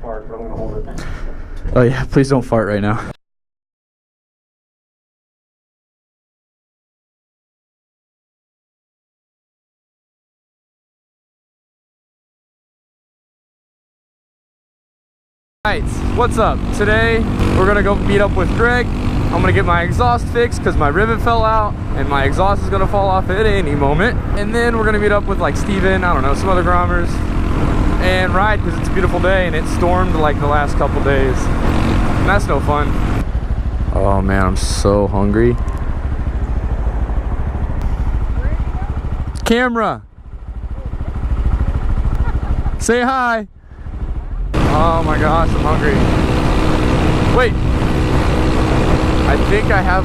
fart, but I'm gonna hold it. Oh yeah, please don't fart right now. Alright, what's up? Today we're gonna go meet up with Greg. I'm gonna get my exhaust fixed because my rivet fell out and my exhaust is gonna fall off at any moment. And then we're gonna meet up with like Steven, I don't know, some other Grommers, and ride because it's a beautiful day and it stormed like the last couple days. And that's no fun. Oh man, I'm so hungry. Camera! Say hi! Oh my gosh, I'm hungry. Wait. I think I have...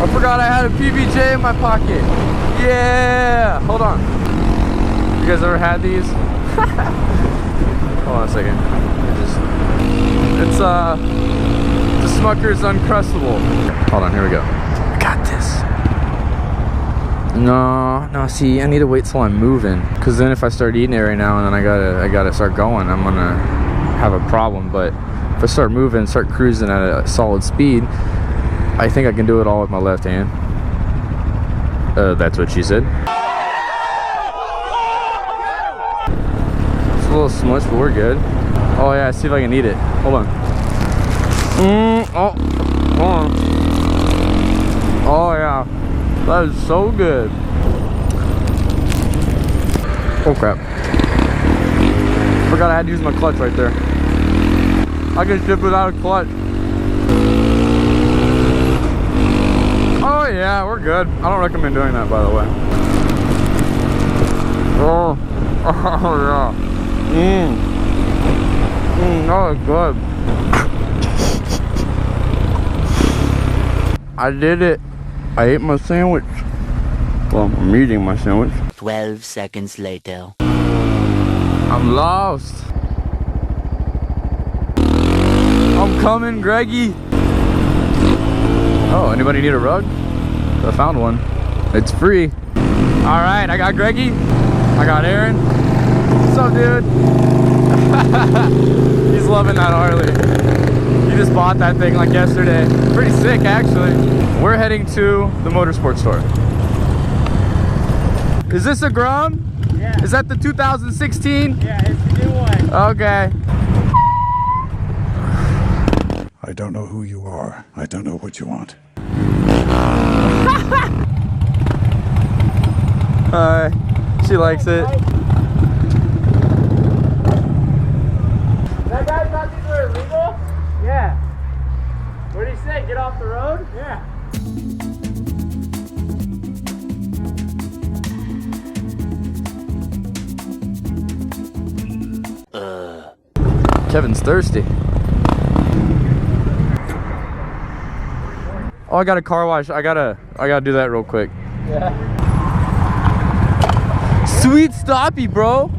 I forgot I had a PBJ in my pocket. Yeah! Hold on. You guys ever had these? Hold on a second. It's the Smucker's Uncrustable. Hold on, here we go. I got this. No, see, I need to wait till I'm moving. Because then if I start eating it right now and then I gotta start going, I'm gonna have a problem. But if I start moving, start cruising at a solid speed, I think I can do it all with my left hand. That's what she said. It's a little smushed, but we're good. Oh yeah, see if I can eat it. Hold on. Oh yeah, that is so good. Oh crap. Forgot I had to use my clutch right there. I can ship without a clutch. Oh yeah, we're good. I don't recommend doing that, by the way. Oh yeah. That was good. I did it. I ate my sandwich. Well, I'm eating my sandwich. 12 seconds later. I'm lost. I'm coming, Greggy. Oh, anybody need a rug? I found one. It's free. All right, I got Greggy. I got Aaron. What's up, dude? He's loving that Harley. He just bought that thing like yesterday. Pretty sick, actually. We're heading to the motorsport store. Is this a Grom? Yeah. Is that the 2016? Yeah, it's the new one. Okay. I don't know who you are. I don't know what you want. Hi. She likes it. That guy thought these were illegal? Yeah. What did he say? Get off the road? Yeah. Kevin's thirsty. Oh, I got a car wash. I gotta do that real quick. Yeah. Sweet stoppy, bro.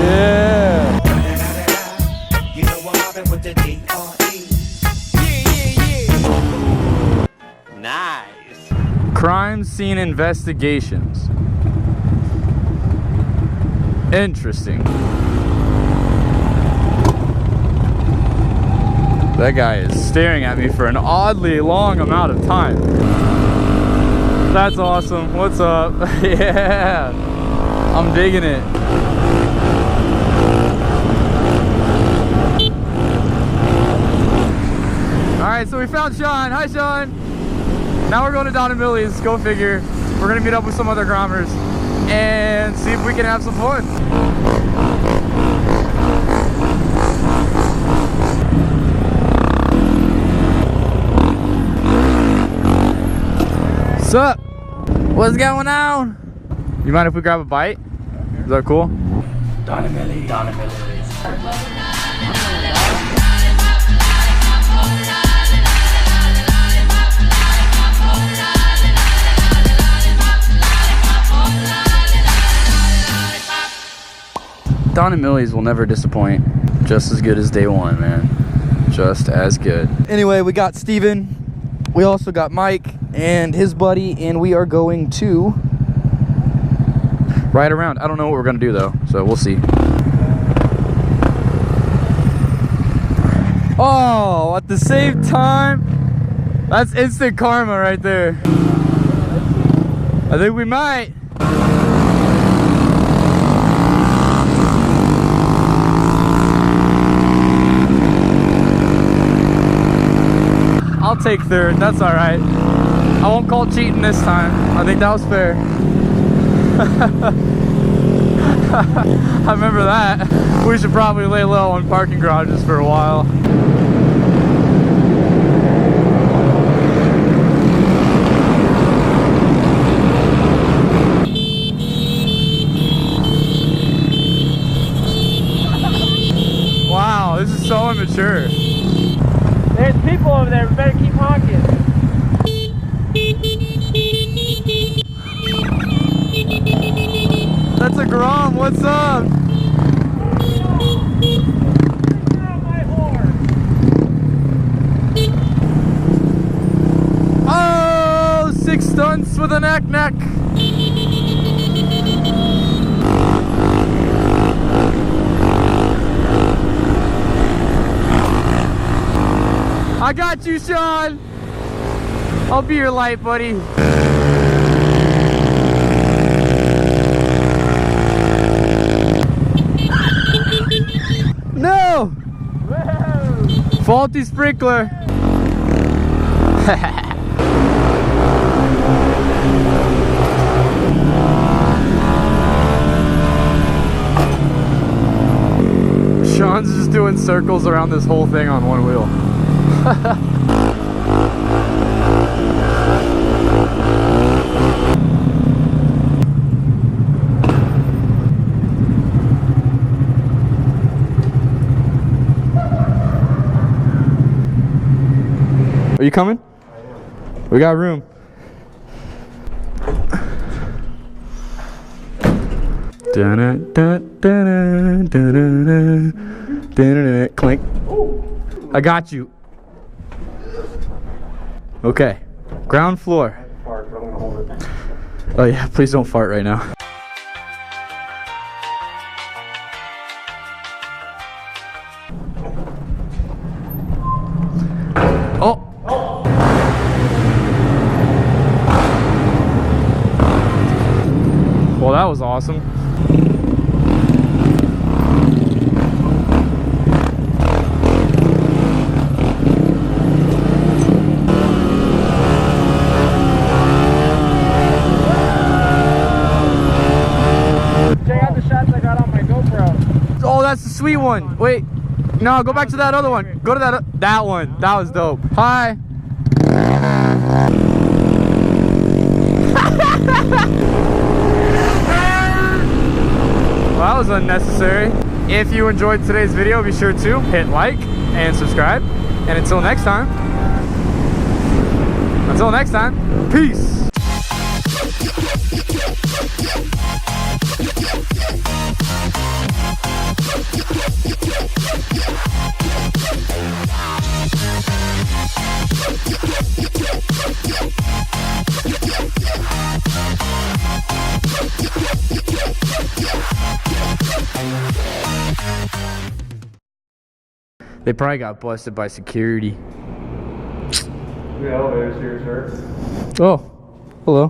Yeah. You know what happened with the DRE? Yeah. Nice. Crime scene investigations. Interesting. That guy is staring at me for an oddly long amount of time. That's awesome. What's up? Yeah. I'm digging it. Alright, so we found Sean. Hi, Sean. Now we're going to Don and Millie's. Go figure. We're going to meet up with some other Grommers and see if we can have some fun. What's up? What's going on? You mind if we grab a bite? Is that cool? Don and Millie. Don and Millie's will never disappoint. Just as good as day one, man. Just as good. Anyway, we got Steven We also got Mike and his buddy, and we are going to ride around. I don't know what we're gonna do though, so we'll see. Oh, at the same time, that's instant karma right there. I think we might. I'll take third, that's all right. I won't call cheating this time. I think that was fair. I remember that. We should probably lay low in parking garages for a while. Wow, this is so immature. There's people over there, we better keep honking. That's a Grom, what's up? Oh, 6 stunts with a neck. I got you, Sean. I'll be your light, buddy. No! Whoa. Faulty sprinkler. Sean's just doing circles around this whole thing on one wheel. Are you coming? I am. We got room. Clink. I got you. Okay. Ground floor. Oh yeah, please don't fart right now. Oh. Well, that was awesome. Check out the shots I got on my GoPro. Oh, that's the sweet one. Wait. No, go back to that other one. Go to that one. That was dope. Hi. Well, that was unnecessary. If you enjoyed today's video, be sure to hit like and subscribe. And until next time, peace. They probably got busted by security. The elevator's here, sir. Oh, hello.